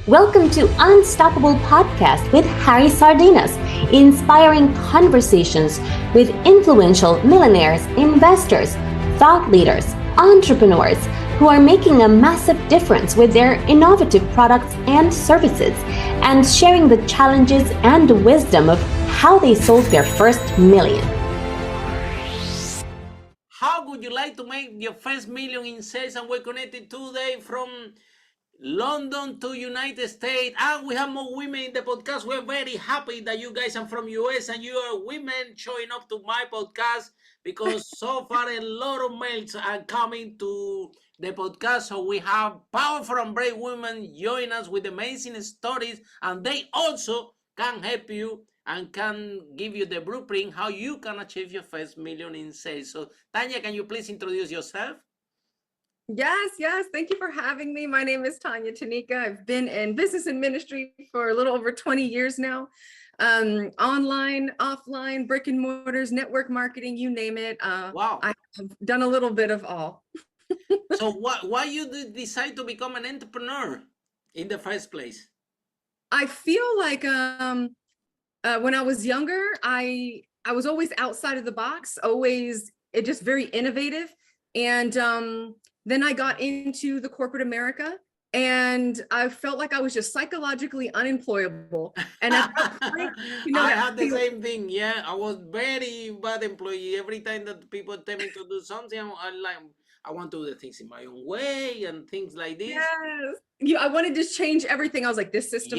Welcome to Unstoppable Podcast with Harry Sardinas, inspiring conversations with influential millionaires, investors, thought leaders, entrepreneurs who are making a massive difference with their innovative products and services, and sharing the challenges and wisdom of how they sold their first million. How would you like to make your first million in sales? And we're connected today from London to United States, and we have more women in the podcast. We're very happy that you guys are from US and you are women showing up to my podcast, because so far a lot of males are coming to the podcast. So we have powerful and brave women join us with amazing stories, and they also can help you and can give you the blueprint how you can achieve your first million in sales. So Tanya, can you please introduce yourself? Yes. Thank you for having me. My name is Tanya Tenica. I've been in business and ministry for a little over 20 years now. Online, offline, brick and mortars, network marketing, you name it. Wow. I have done a little bit of all. So why you decide to become an entrepreneur in the first place? I feel like when I was younger, I was always outside of the box, always just very innovative. And then I got into the corporate America, and I felt like I was just psychologically unemployable. And at that point, I had the same thing. Yeah, I was very bad employee. Every time that people tell me to do something, I want to do the things in my own way and things like this. Yes. I wanted to change everything. I was like, this system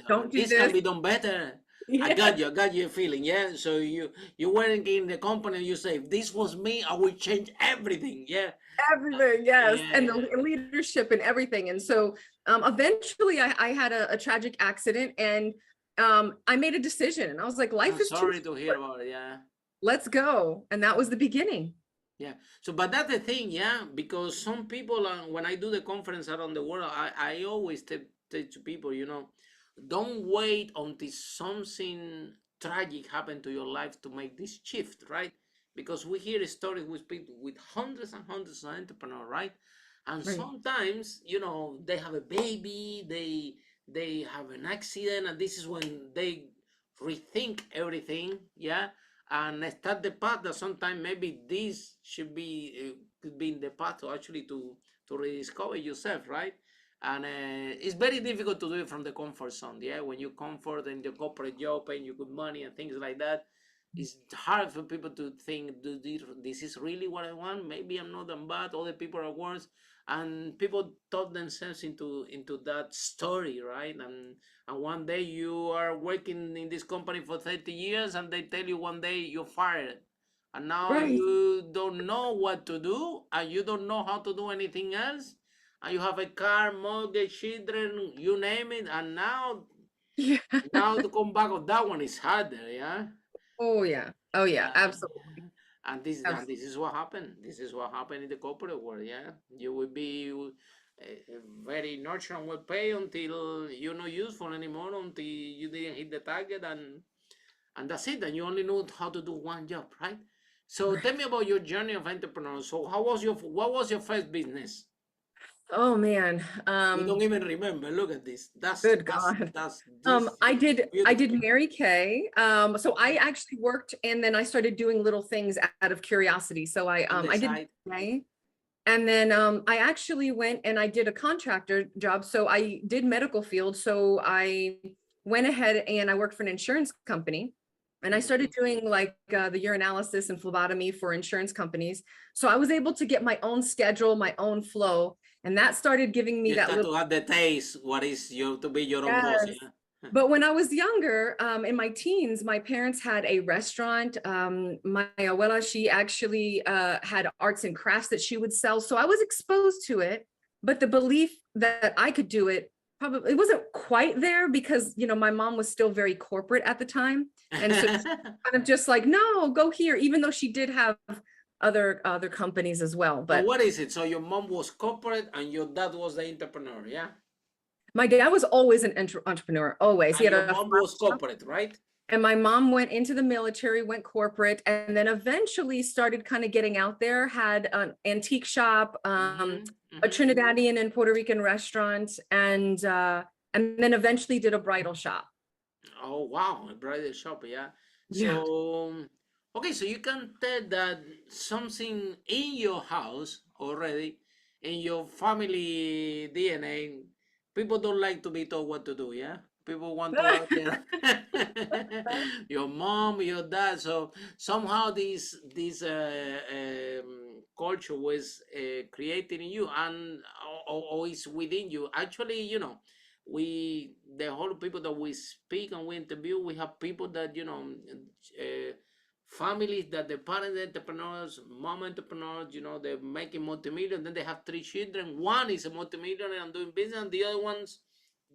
don't do this can be done better. Yeah. I got your feeling. Yeah. So you weren't in the company and you say, if this was me, I would change everything. Yeah. Everything, yes. Yeah, And the leadership and everything. And so eventually I had a tragic accident, and I made a decision, and I was like, life is sorry to hear about it. Yeah. Let's go. And that was the beginning. Yeah. So, but that's the thing, yeah, because some people, when I do the conference around the world, I always tell to people, don't wait until something tragic happened to your life to make this shift, right? Because we hear stories with people with hundreds and hundreds of entrepreneurs, right? And Right. sometimes, they have a baby, they have an accident, and this is when they rethink everything, yeah, and start the path that sometimes maybe this should be could be in the path to actually to rediscover yourself, right? And it's very difficult to do it from the comfort zone. Yeah, when you comfort in the corporate job, paying you good money and things like that, it's hard for people to think, do this is really what I want? Maybe I'm not that bad. Other people are worse, and people thought themselves into that story, right? And one day you are working in this company for 30 years, and they tell you one day you're fired, and now Right. you don't know what to do, and you don't know how to do anything else, and you have a car, mortgage, children, you name it, and now Yeah. now to come back of that one is harder, yeah. Oh yeah. Absolutely. And this is what happened. This is what happened in the corporate world. Yeah, you will be very nurtured and well paid until you're not useful anymore, until you didn't hit the target, and that's it. And you only know how to do one job, right? So tell me about your journey of entrepreneur. So what was your first business? Oh man. You don't even remember. Look at this. Good God. That's I did beautiful. Mary Kay. So I actually worked, and then I started doing little things out of curiosity. So I did side. Mary Kay, and then I actually went and I did a contractor job. So I did medical field. So I went ahead and I worked for an insurance company, and I started doing like the urinalysis and phlebotomy for insurance companies. So I was able to get my own schedule, my own flow. And that started giving me You that start little, to have the taste. What is to be your own boss? yes. Yeah. But when I was younger, in my teens, my parents had a restaurant. My abuela, she actually had arts and crafts that she would sell. So I was exposed to it, but the belief that I could do it, probably it wasn't quite there, because, my mom was still very corporate at the time. And so kind of just like, no, go here, even though she did have other companies as well. But what is it? So your mom was corporate and your dad was the entrepreneur, yeah? my dad was always an entrepreneur, always. And your mom was corporate, right? And my mom went into the military, went corporate, and then eventually started kind of getting out there, had an antique shop, a Trinidadian and Puerto Rican restaurant, and then eventually did a bridal shop. Oh wow, a bridal shop, yeah. Yeah. So okay, so you can tell that something in your house already, in your family DNA, people don't like to be told what to do, yeah? People want to have their your mom, your dad. So somehow this culture was created in you and or is within you. Actually, you know, we the whole people that we speak and we interview, we have people that uh, families that the parents entrepreneurs, mom entrepreneurs, you know, they're making multi-million, then they have three children. One is a multi-millionaire and doing business, and the other ones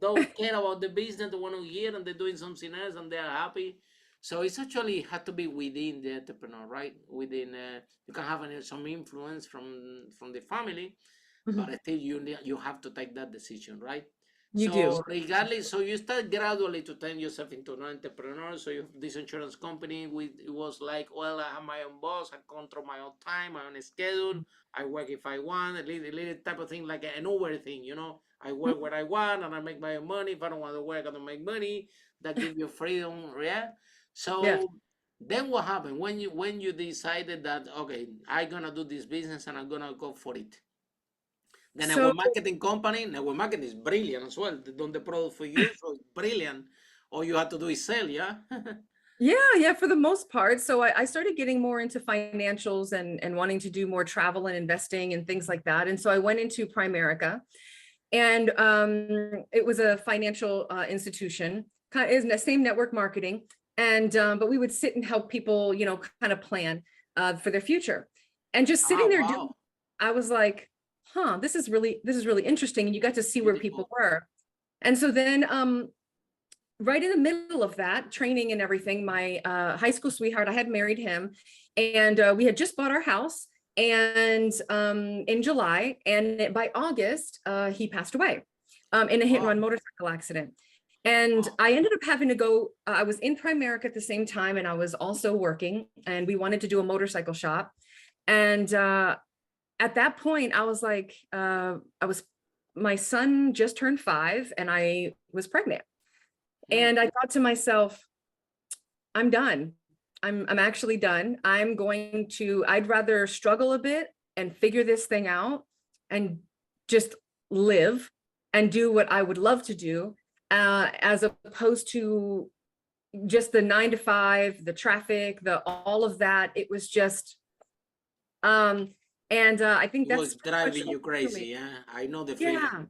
don't care about the business, they want to hear and they're doing something else and they are happy. So it's actually had to be within the entrepreneur, right? Within you can have some influence from the family, but Mhm. still you have to take that decision, right? You do. So regardless, so you start gradually to turn yourself into an entrepreneur. So you, this insurance company, it was like, well, I have my own boss, I control my own time, my own schedule. I work if I want, a little type of thing like an Uber thing, you know. I work where I want and I make my own money. If I don't want to work, I don't make money. That give you freedom, yeah. Yeah. So then what happened when you decided that okay, I'm gonna do this business and I'm gonna go for it? The So network marketing company, network marketing is brilliant as well. They done the product for you, so it's brilliant. All you have to do is sell, yeah? yeah, for the most part. So I started getting more into financials and wanting to do more travel and investing and things like that. And so I went into Primerica, and it was a financial institution, kind of is the same network marketing. And but we would sit and help people, you know, kind of plan for their future. And just Ah, sitting there doing, wow. I was like, huh, this is really interesting. And you got to see where people Beautiful. were. And so then right in the middle of that training and everything, my high school sweetheart, I had married him, and we had just bought our house, and in July, and by August, he passed away in a hit and Wow. run motorcycle accident. And Wow. I ended up having to go, I was in Primerica at the same time, and I was also working, and we wanted to do a motorcycle shop. And at that point, I was like, my son just turned 5, and I was pregnant. Mm. And I thought to myself, I'm done. I'm actually done. I'd rather struggle a bit and figure this thing out and just live and do what I would love to do, as opposed to just the 9 to 5, the traffic, the all of that. It was just, um, and I think It was that's pretty much driving you for me. crazy, yeah? I know the Yeah. feeling.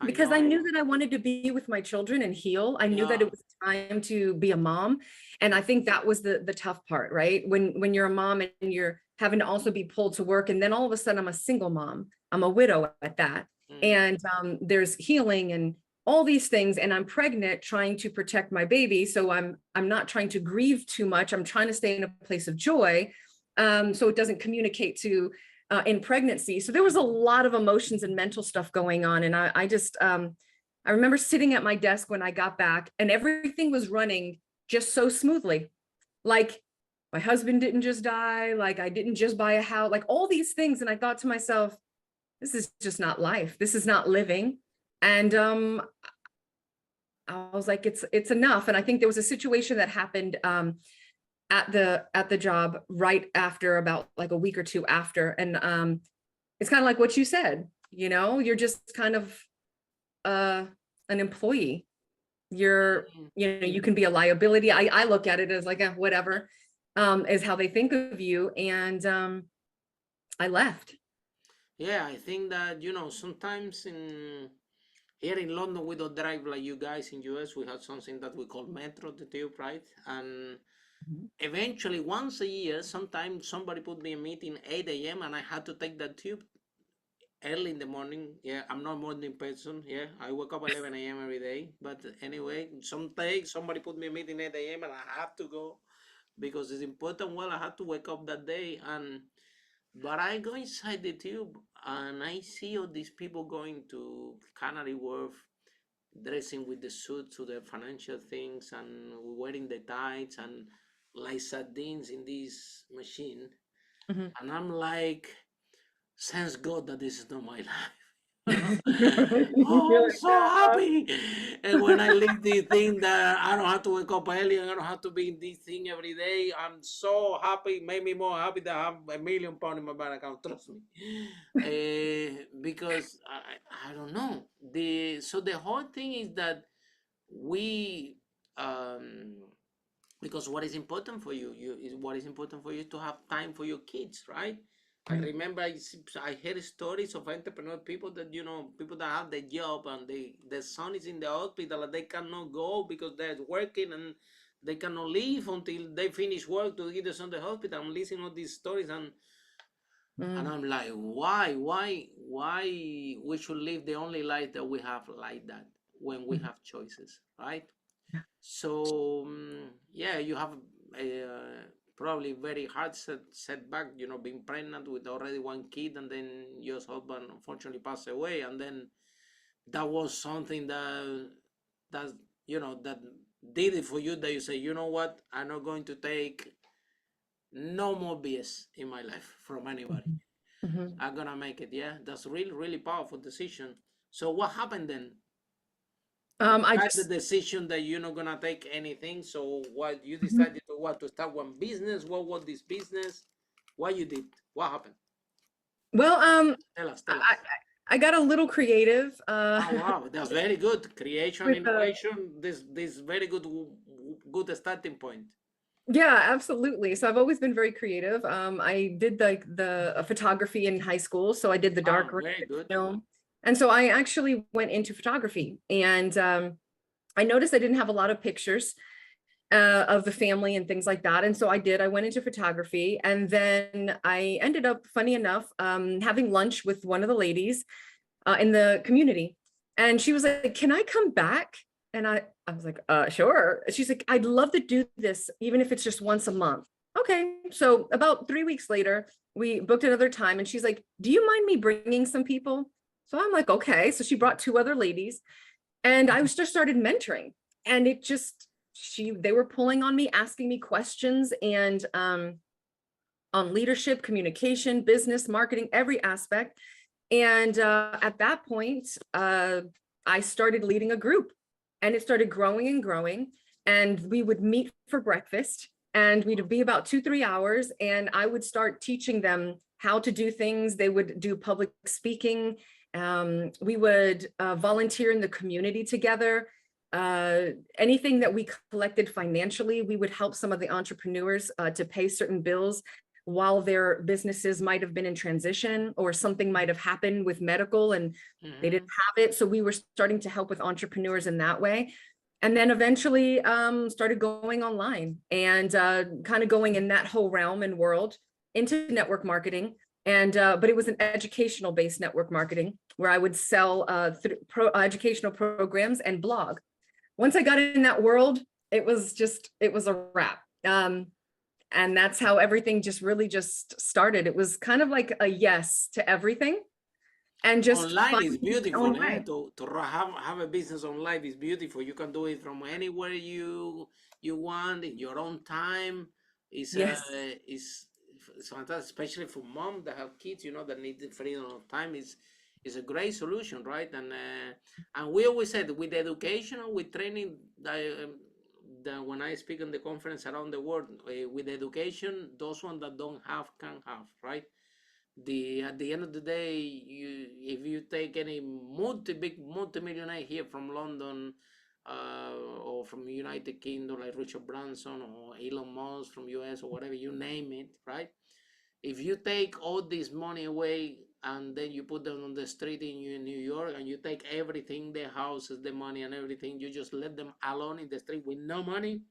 I Because I knew know. that I wanted to be with my children and heal. I knew that Yeah. it was time to be a mom. And I think that was the tough part, right? When you're a mom and you're having to also be pulled to work, and then all of a sudden I'm a single mom. I'm a widow at that. Mm. And there's healing and all these things, and I'm pregnant trying to protect my baby. So I'm not trying to grieve too much. I'm trying to stay in a place of joy. So it doesn't communicate to in pregnancy. So there was a lot of emotions and mental stuff going on. And I just, I remember sitting at my desk when I got back, and everything was running just so smoothly. Like my husband didn't just die, like I didn't just buy a house, like all these things. And I thought to myself, this is just not life. This is not living. And I was like, it's enough. And I think there was a situation that happened at the job right after, about like a week or two after. And it's kind of like what you said, you know, you're just kind of an employee. You're, Mm. you know, you can be a liability. I look at it as like a whatever, is how they think of you. And I left. Yeah, I think that, you know, sometimes in here in London, we don't drive like you guys in US. We have something that we call Metro, the tube, right? And eventually, once a year, sometimes somebody put me a meeting 8 a.m. and I had to take that tube early in the morning. Yeah, I'm not a morning person. Yeah, I wake up 11 a.m. every day. But anyway, some days somebody put me a meeting 8 a.m. and I have to go because it's important. Well, I had to wake up that day, and but I go inside the tube and I see all these people going to Canary Wharf dressing with the suit to the financial things and wearing the tights and like sardines in this machine. Mhm. And I'm like, thanks God that this is not my life. You're Oh, I'm like so that. happy. And when I leave this thing that I don't have to wake up early and I don't have to be in this thing every day, I'm so happy. It made me more happy that I have £1,000,000 in my bank account. Trust me. Because I don't know. So the whole thing is that we um because what is important for you is what is important for you to have time for your kids, right? I Right. remember I heard stories of entrepreneur people that people that have the job and the son is in the hospital and they cannot go because they're working and they cannot leave until they finish work to get the son to the hospital. I'm listening to these stories and Mm, I'm like, why we should live the only life that we have like that when we mhm. have choices, right? Yeah. So yeah, you have a probably very hard setback, being pregnant with already one kid, and then your husband unfortunately passed away, and then that was something that that did it for you. That you say, you know what, I'm not going to take no more BS in my life from anybody. Mhm. Mhm. I'm gonna make it. Yeah, that's really really powerful decision. So what happened then? I Besides the just decision that you're not gonna take anything, so what you Mhm. decided to start one business? What was this business? What you did? What happened? well, Tell us, I tell us. I got a little creative Oh wow, that's very good. Creation, with the innovation. This very good starting point. Yeah, absolutely. So I've always been very creative. I did the photography in high school, so I did the dark Oh, room very good. film, and so I actually went into photography, and I noticed I didn't have a lot of pictures of the family and things like that, and so I did. I went into photography, and then I ended up, funny enough, having lunch with one of the ladies in the community. And she was like, "Can I come back?" And I was like, sure. She's like, "I'd love to do this, even if it's just once a month." Okay. So about 3 weeks later, we booked another time and she's like, "Do you mind me bringing some people?" So I'm like, okay. So she brought two other ladies and I was just started mentoring. And it just, they were pulling on me, asking me questions and on leadership, communication, business, marketing, every aspect. And at that point, I started leading a group and it started growing and growing. And we would meet for breakfast and we'd be about 2, 3 hours. And I would start teaching them how to do things. They would do public speaking. We would volunteer in the community together. Anything that we collected financially, we would help some of the entrepreneurs to pay certain bills while their businesses might have been in transition or something might have happened with medical and they didn't Hmm. have it. So we were starting to help with entrepreneurs in that way. And then eventually started going online and kind of going in that whole realm and world into network marketing. And but it was an educational based network marketing where I would sell educational programs and blog. Once I got in that world, it was a wrap. And that's how everything just really just started. It was kind of like a yes to everything and just Online is finding my beautiful, own eh? way. Have a business online is beautiful. You can do it from anywhere you want in your own time. It's Yes. it's fantastic, especially for mom that have kids, that need the freedom of time. Is a great solution, right? And we always said with education and with training, that when I speak on the conference around the world, with education, those ones that don't have can have, right? At the end of the day, if you take any big multimillionaire here from London, or from United Kingdom like Richard Branson or Elon Musk from US or whatever, you name it, right? If you take all this money away and then you put them on the street in New York and you take everything, the houses, the money and everything, you just let them alone in the street with no money,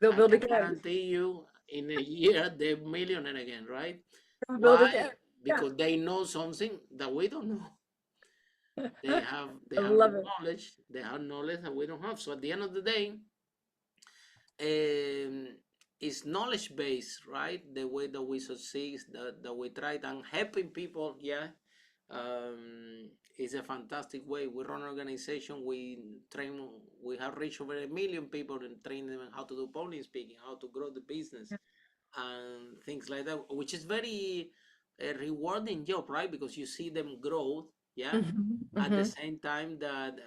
They'll I build can again. guarantee you in a year they're millionaire again, right? They'll build Why? again. Yeah. Because they know something that we don't know. They have I love it. knowledge. They have knowledge that we don't have. So at the end of the day, um, it's knowledge based, right? The way that we succeed, that we try and helping people, yeah, It's a fantastic way. We run an organization. We train. We have reached over 1 million people and train them on how to do public speaking, how to grow the business, and things like that, which is very rewarding job, right? Because you see them grow, yeah. At the same time that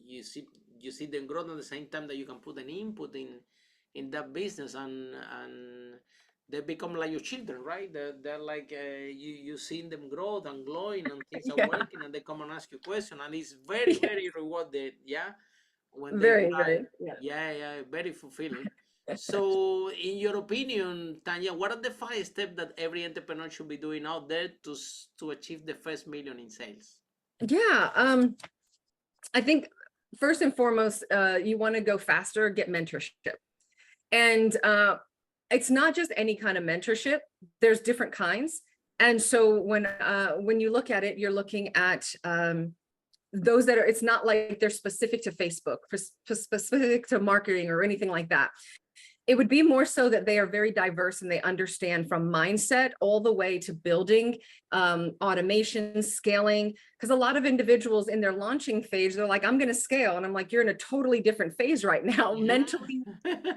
you see you see them grow, at the same time that you can put an input in that business, and they become like your children, right? They're like you seeing them grow and glowing, and things are Yeah, working, and they come and ask you question, and it's very yeah, very rewarding, yeah. When they very, fly, very, yeah. yeah, yeah, very fulfilling. So, in your opinion, Tanya, what are the 5 steps that every entrepreneur should be doing out there to achieve the first million in sales? Yeah, I think first and foremost, you want to go faster, get mentorship. And it's not just any kind of mentorship. There's different kinds. And so when you look at it, you're looking at those that are, it's not like they're specific to Facebook, specific to marketing or anything like that. It would be more so that they are very diverse and they understand from mindset all the way to building, automation, scaling. Because a lot of individuals in their launching phase, they're like, I'm going to scale. And I'm like, you're in a totally different phase right now, Yeah. mentally,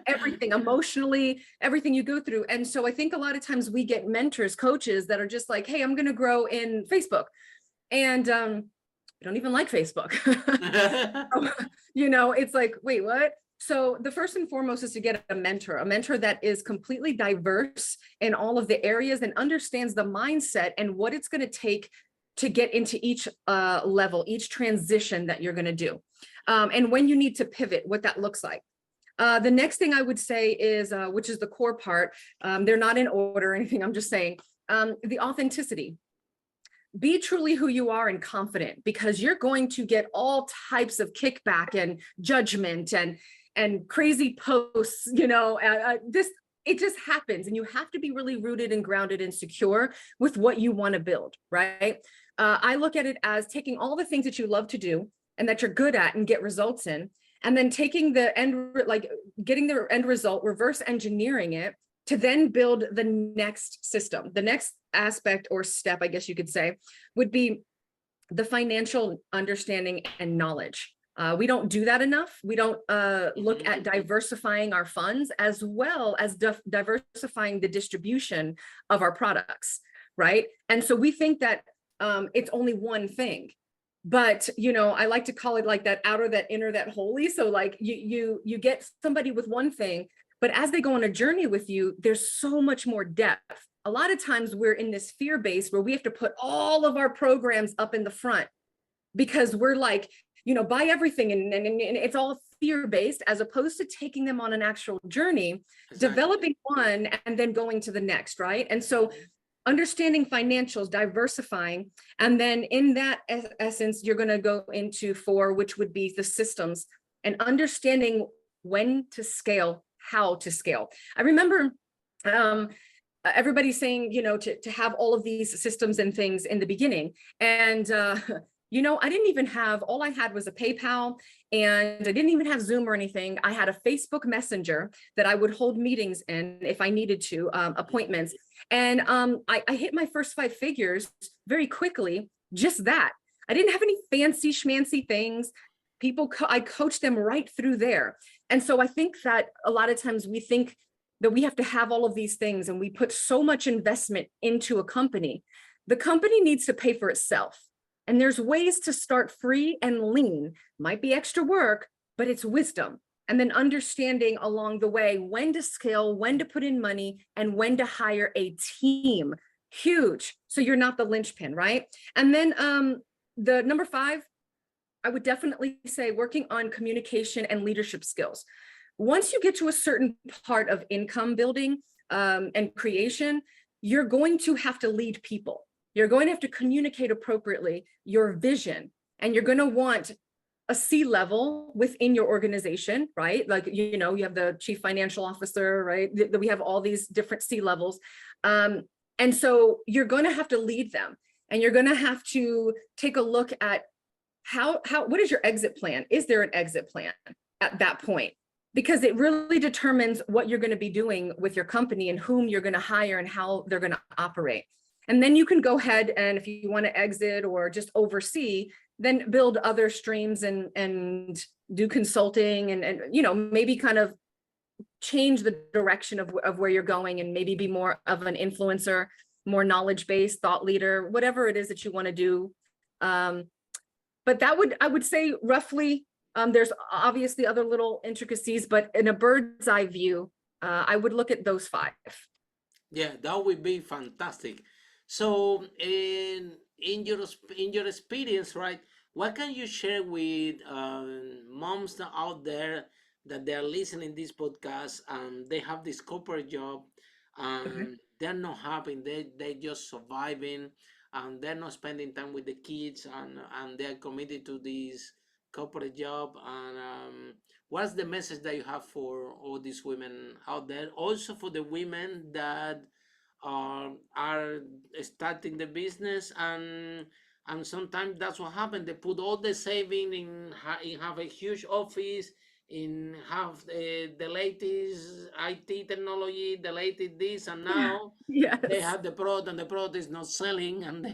everything, emotionally, everything you go through. And so I think a lot of times we get mentors, coaches that are just like, hey, I'm going to grow in Facebook. And I don't even like Facebook. It's like, wait, what? So the first and foremost is to get a mentor that is completely diverse in all of the areas and understands the mindset and what it's going to take to get into each level, each transition that you're going to do. And when you need to pivot, what that looks like. The next thing I would say is, which is the core part, they're not in order or anything, I'm just saying, the authenticity. Be truly who you are and confident, because you're going to get all types of kickback and judgment and crazy posts, it just happens. And you have to be really rooted and grounded and secure with what you want to build, right? I look at it as taking all the things that you love to do and that you're good at and get results in, and then taking the getting the end result, reverse engineering it to then build the next system. The next aspect or step, I guess you could say, would be the financial understanding and knowledge. We don't do that enough. We don't look at diversifying our funds as well as diversifying the distribution of our products, right? And so we think that it's only one thing. But, I like to call it like that outer, that inner, that holy. So like you get somebody with one thing, but as they go on a journey with you, there's so much more depth. A lot of times we're in this fear base where we have to put all of our programs up in the front because we're like, buy everything. And it's all fear-based, as opposed to taking them on an actual journey, exactly. Developing one and then going to the next, right? And so understanding financials, diversifying, and then in that essence, you're going to go into 4, which would be the systems, and understanding when to scale, how to scale. I remember everybody saying, to have all of these systems and things in the beginning. And, I didn't even have, all I had was a PayPal, and I didn't even have Zoom or anything. I had a Facebook Messenger that I would hold meetings in if I needed to, appointments. And I hit my first 5 figures very quickly, just that. I didn't have any fancy schmancy things. I coached them right through there. And so I think that a lot of times we think that we have to have all of these things, and we put so much investment into a company. The company needs to pay for itself. And there's ways to start free and lean. Might be extra work, but it's wisdom. And then understanding along the way when to scale, when to put in money, and when to hire a team. Huge. So you're not the linchpin, right? And then the number 5, I would definitely say working on communication and leadership skills. Once you get to a certain part of income building and creation, you're going to have to lead people. You're going to have to communicate appropriately your vision, and you're going to want a C-level within your organization, right? Like, you have the chief financial officer, right? We have all these different C-levels. And so you're going to have to lead them, and you're going to have to take a look at what is your exit plan? Is there an exit plan at that point? Because it really determines what you're going to be doing with your company and whom you're going to hire and how they're going to operate. And then you can go ahead and if you want to exit or just oversee, then build other streams and do consulting and maybe kind of change the direction of where you're going and maybe be more of an influencer, more knowledge-based thought leader, whatever it is that you want to do. But I would say roughly, there's obviously other little intricacies, but in a bird's eye view, I would look at those 5. Yeah, that would be fantastic. So, in your experience, right? What can you share with moms out there that they are listening this podcast and they have this corporate job and they're not happy, they just surviving and they're not spending time with the kids and they're committed to this corporate job and what's the message that you have for all these women out there? Also for the women that are starting the business and sometimes that's what happened. They put all the saving in have a huge office, in have the latest IT technology, the latest this, and now Yes. they have the product and the product is not selling and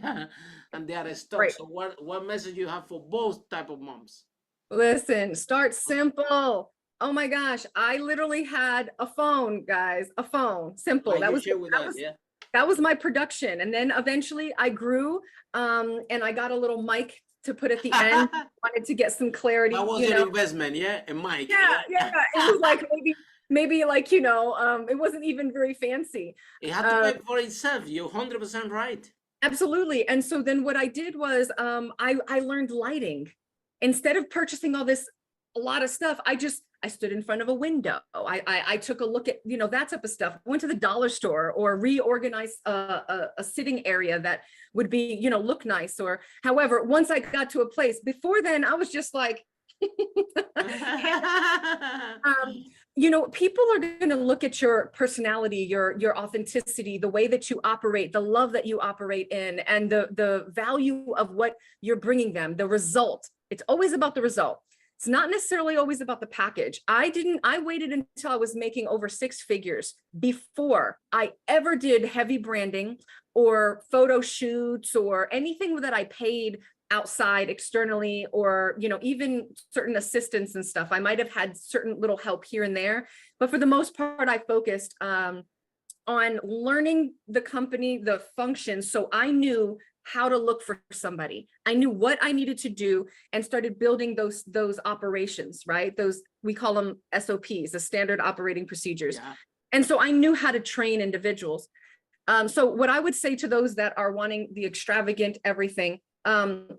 they are stuck. Right. So what message you have for both type of moms? Listen, start simple. Oh my gosh, I literally had a phone, guys, a phone, simple. Like That you was share with that us, was yeah. that was my production. And then eventually I grew and I got a little mic to put at the end. Wanted to get some clarity. That was your investment, yeah? A mic. Yeah. It was like maybe like, it wasn't even very fancy. It had to pay for itself. You're 100% right. Absolutely. And so then what I did was I learned lighting. Instead of purchasing a lot of stuff, I stood in front of a window. I took a look at, that type of stuff. Went to the dollar store or reorganized a sitting area that would be, look nice. Or however, once I got to a place, before then I was just like, people are going to look at your personality, your authenticity, the way that you operate, the love that you operate in, and the value of what you're bringing them, the result. It's always about the result. It's not necessarily always about the package. I waited until I was making over 6 figures before I ever did heavy branding or photo shoots or anything that I paid outside externally, or, even certain assistants and stuff. I might have had certain little help here and there, but for the most part, I focused on learning the company, the functions. So I knew how to look for somebody. I knew what I needed to do and started building those operations, right? Those, we call them SOPs, the standard operating procedures. Yeah. And so I knew how to train individuals. So what I would say to those that are wanting the extravagant everything,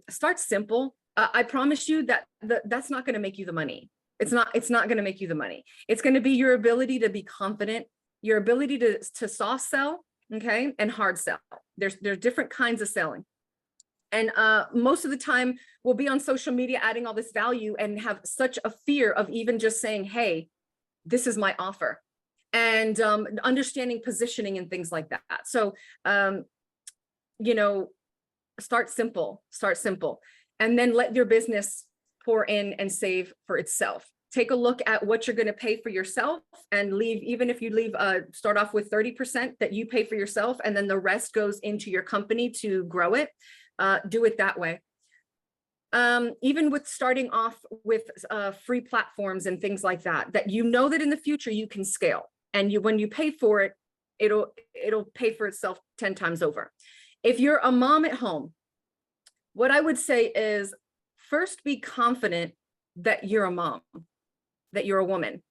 start simple. I promise you that that's not going to make you the money. It's not going to make you the money. It's going to be your ability to be confident, your ability to soft sell, okay, and hard sell. There's different kinds of selling. And most of the time we'll be on social media adding all this value and have such a fear of even just saying, hey, this is my offer, and understanding positioning and things like that. So, start simple, and then let your business pour in and save for itself. Take a look at what you're going to pay for yourself and leave, even if you start off with 30% that you pay for yourself, and then the rest goes into your company to grow it. Do it that way. Even with starting off with free platforms and things like that, that that in the future you can scale, and when you pay for it, it'll pay for itself 10 times over. If you're a mom at home, what I would say is first be confident that you're a mom, that you're a woman,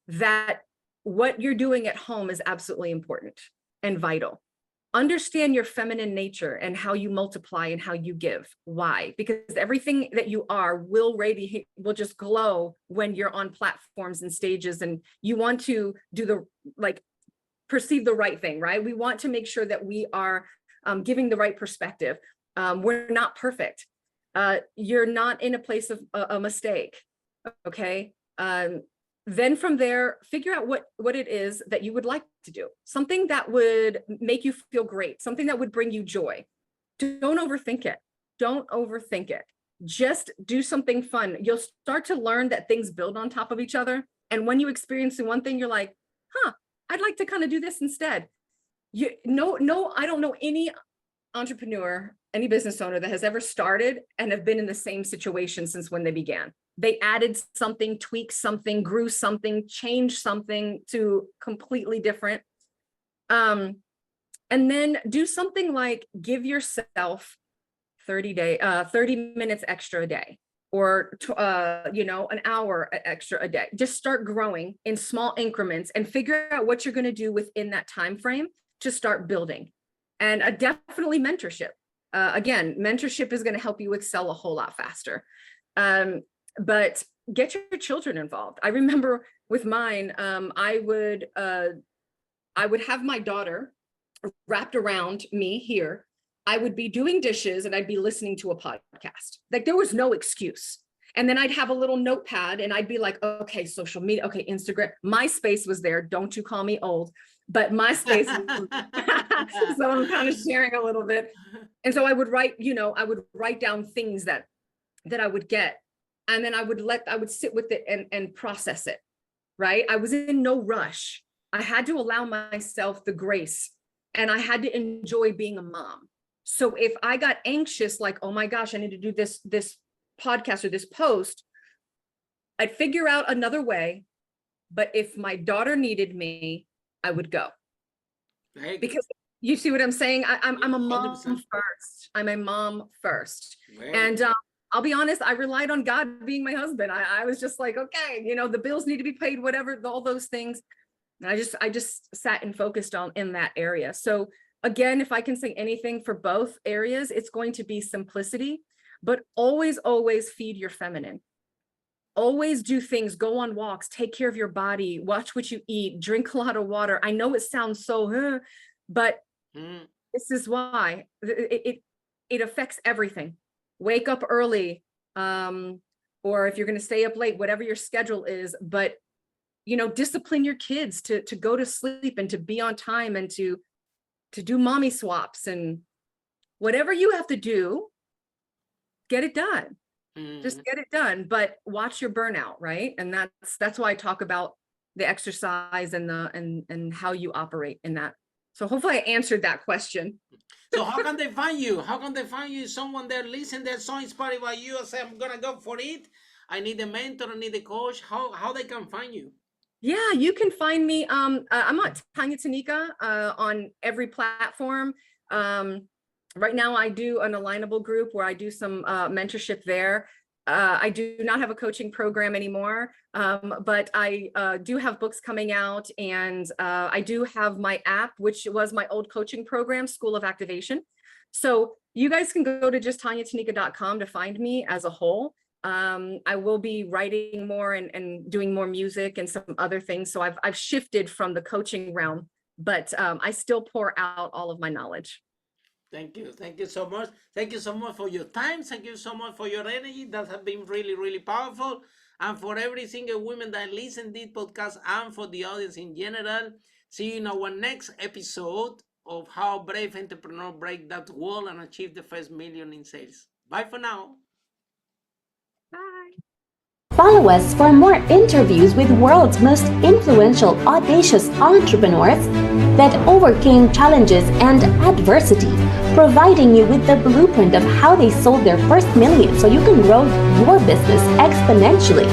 that what you're doing at home is absolutely important and vital. Understand your feminine nature and how you multiply and how you give. Why? Because everything that you are will just glow when you're on platforms and stages, and you want to do perceive the right thing, right? We want to make sure that we are giving the right perspective. We're not perfect. You're not in a place of a mistake. Okay. Then from there, figure out what it is that you would like to do. Something that would make you feel great. Something that would bring you joy. Don't overthink it. Just do something fun. You'll start to learn that things build on top of each other. And when you experience one thing, you're like, I'd like to kind of do this instead. I don't know any entrepreneur, any business owner that has ever started and have been in the same situation since when they began. They added something, tweaked something, grew something, changed something to completely different. And then do something like give yourself 30 minutes extra a day, or an hour extra a day. Just start growing in small increments and figure out what you're going to do within that time frame to start building. And definitely mentorship. Again, mentorship is going to help you excel a whole lot faster. But get your children involved. I remember with mine, I would have my daughter wrapped around me here. I would be doing dishes and I'd be listening to a podcast. Like, there was no excuse. And then I'd have a little notepad and I'd be like, okay, social media, okay, Instagram. MySpace was there. Don't you call me old, but MySpace. So I'm kind of sharing a little bit. And so I would write down things that I would get. And then I would sit with it and process it, right? I was in no rush. I had to allow myself the grace, and I had to enjoy being a mom. So if I got anxious, like, oh my gosh, I need to do this podcast or this post, I'd figure out another way. But if my daughter needed me, I would go. Right. Because you see what I'm saying? I'm a mom 100%. first. I'm a mom first. Right. And I'll be honest, I relied on God being my husband. I was just like, okay, the bills need to be paid, whatever, all those things. And I just sat and focused on in that area. So again, if I can say anything for both areas, it's going to be simplicity, but always, always feed your feminine. Always do things, go on walks, take care of your body, watch what you eat, drink a lot of water. I know it sounds so, but this is why it affects everything. Wake up early, or if you're going to stay up late, whatever your schedule is, but discipline your kids to go to sleep and to be on time and to do mommy swaps and whatever you have to do, get it done. Just get it done, but watch your burnout, right? And that's why I talk about the exercise and and how you operate in that. So hopefully I answered that question. So how can they find you? How can they find you? Someone there listen, they're so inspired by you and say, I'm gonna go for it. I need a mentor, I need a coach. How they can find you? Yeah, you can find me. I'm on Tanya Tanica on every platform. Right now I do an alignable group where I do some mentorship there. I do not have a coaching program anymore, but I do have books coming out, and I do have my app, which was my old coaching program, School of Activation. So you guys can go to just tanyatanica.com to find me as a whole. I will be writing more and doing more music and some other things. So I've shifted from the coaching realm, but I still pour out all of my knowledge. Thank you. Thank you so much. Thank you so much for your time. Thank you so much for your energy. That has been really, really powerful. And for every single woman that listens to this podcast, and for the audience in general, see you in our next episode of how brave entrepreneurs break that wall and achieve the first million in sales. Bye for now. Bye. Follow us for more interviews with world's most influential, audacious entrepreneurs that overcame challenges and adversity, providing you with the blueprint of how they sold their first million so you can grow your business exponentially.